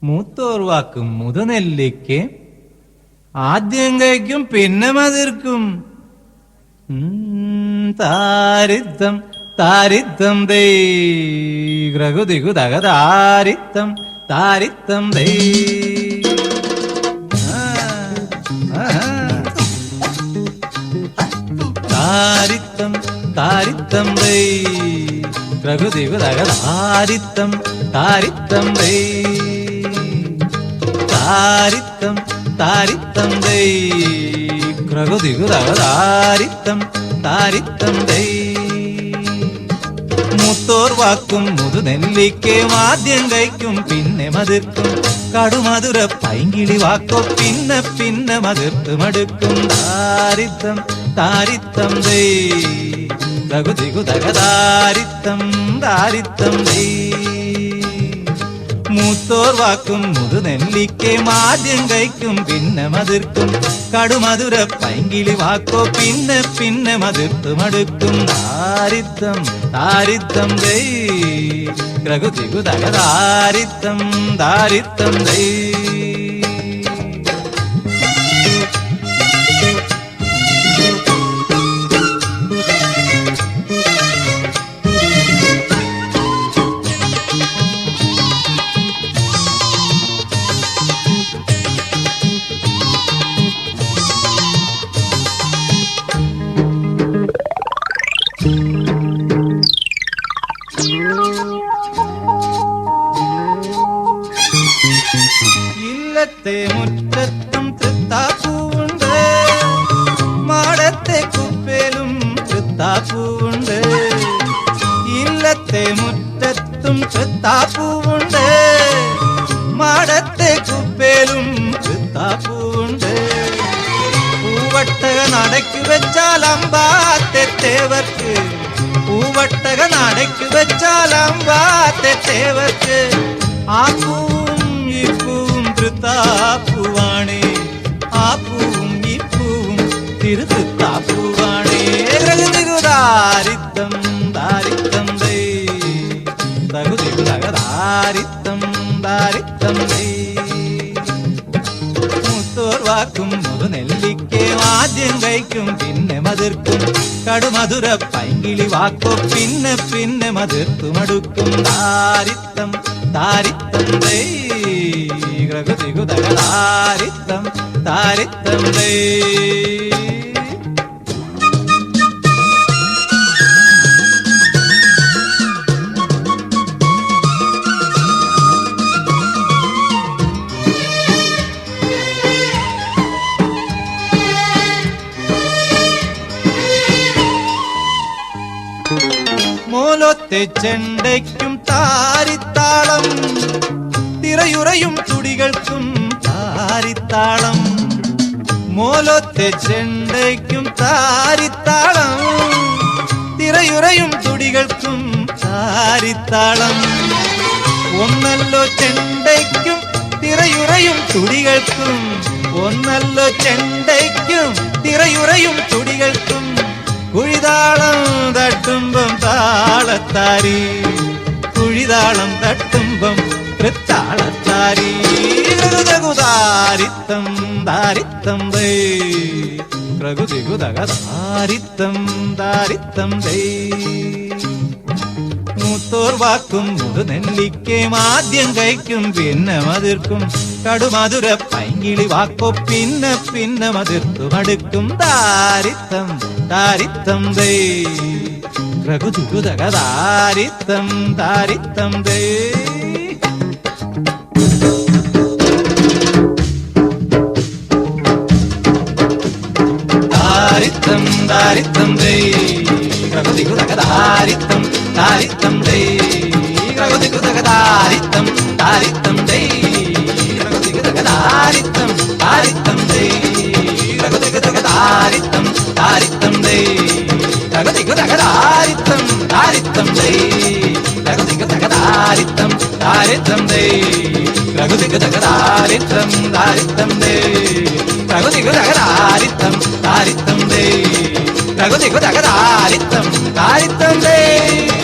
മൂത്തോർ വാക്കും മുതുനെല്ലിക്ക് ആദ്യം കഴിക്കും പിന്നെ മതിർക്കും. താരിത്തം താരിത്തം ദൈ ഗ്രകുതികു തകതാരിത്തം താരിത്തം ദൈ. താരിത്തം താരിത്തം ദൈ ഗ്രകുതികു തകതാരിത്തം താരിത്തം ദൈ. താരിത്തം താരിത്തം ദൈ ഗ്രകുതികു തകതാരിത്തം താരിത്തം ദൈ. മൂത്തോർ വാക്കും മുതുനെല്ലിക്കയും ആദ്യം കഴിക്കും പിന്നെ മതിർക്കും. കടുമധുര പൈങ്കിളി വാക്കോ പിന്നെ പിന്നെ മതിർത്ത് മടുക്കും. താരിത്തം താരിത്തം ദൈ ഗ്രകുതികു തകതാരിത്തം താരിത്തം ദൈ. മൂത്തോർ വാക്കും മുതുനെല്ലിക്കയും ആദ്യം കഴിക്കും പിന്നെ മതിർക്കും. കടുമധുര പൈങ്കിളി വാക്കോ പിന്നെ പിന്നെ മതിർത്ത് മടുക്കും. താരിത്തം താരിത്തം ദൈ ഗ്രകുതികു തകതാരിത്തം താരിത്തം ദൈ. ഇല്ലത്തെ മുറ്റത്തും തൃത്താപ്പൂവുണ്ട്, മാടത്തെ കുപ്പേലും തൃത്താപ്പൂവുണ്ട്. ഇല്ലത്തെ മുറ്റത്തും തൃത്താപ്പൂവുണ്ട്, മാടത്തെ കുപ്പേലും തൃത്താപ്പൂവുണ്ട്. പൂവട്ടക നടക്കു വെച്ചാൽ അമ്പാത്തെ തേവർക്ക്, പൂവട്ടക നടക്കു വെച്ചാൽ അമ്പാത്തെ തേവർക്ക്. ആ പൂവും ഈ പൂവും തൃത്താപ്പൂവാണേ, ആ പൂവും ഈ പൂവും തിരുത്താപ്പൂവാണേ. ഗ്രകുതികുതാരിത്തം താരിത്തം ദൈ ഗ്രകുതികുതകതാരിത്തം താരിത്തം ദൈ. മൂത്തോർ വാക്കും മുതുനെല്ലിക്കയും ആദ്യം കഴിക്കും പിന്നെ മതിർക്കും. കടുമധുര പൈങ്കിളി വാക്കോ പിന്നെ പിന്നെ മതിർത്തു മടുക്കും. താരിത്തം താരിത്തം ദൈ ഗ്രകുതികു തകതാരിത്തം താരിത്തം ദൈ. മോലത്തെ ചെണ്ടയ്ക്കും താരിത്താളം, തിറയുറയും തുടികൾക്കും താരിത്താളം. മോലത്തെ ചെണ്ടയ്ക്കും താരിത്താളം, തിറയുറയും തുടികൾക്കും താരിത്താളം. ഒന്നല്ലോ ചെണ്ടയ്ക്കും തിറയുറയും തുടികൾക്കും, ഒന്നല്ലോ ചെണ്ടയ്ക്കും തിറയുറയും തുടികൾക്കും. കുഴിതാളം തട്ടുമ്പം താളത്താരി, കുഴിതാളം തട്ടുമ്പം തൃത്താളത്താരി. ഗ്രകുതികുതാരിത്തം താരിത്തം ദൈ ഗ്രകുതികു തകതാരിത്തം താരിത്തം ദൈ. മൂത്തോർ വാക്കും മുതുനെല്ലിക്കയും ആദ്യം കഴിക്കും പിന്നെ മതിർക്കും. കടുമധുര പൈങ്കിളി വാക്കോ പിന്നെ പിന്നെ മതിർത്തു മടുക്കും. താരിത്തം താരിത്തം ദൈ ഗ്രകുതികു തകതാരിത്തം താരിത്തം ദൈ. താരിത്തം താരിത്തം ദൈ ഗ്രകുതികു തകതാരിത്തം താരിത്തം ദൈ ഗ്രകുതികു തകതാരിത്തം താരിത്തം ദൈ ഗ്രകുതികു തകതാരിത്തം താരിത്തം ദൈ ഗ്രകുതികു തകതാരിത്തം താരിത്തം ദൈ ഗ്രകുതികു തകതാരിത്തം താരിത്തം ദൈ ഗ്രകുതികു തകതാരിത്തം താരിത്തം ദൈ ഗ്രകുതികു തകതാരിത്തം താരിത്തം ദൈ ഗ്രകുതികു തകതാരിത്തം താരിത്തം ദൈ ഗ്രകുതികു തകതാരിത്തം താരിത്തം ദൈ.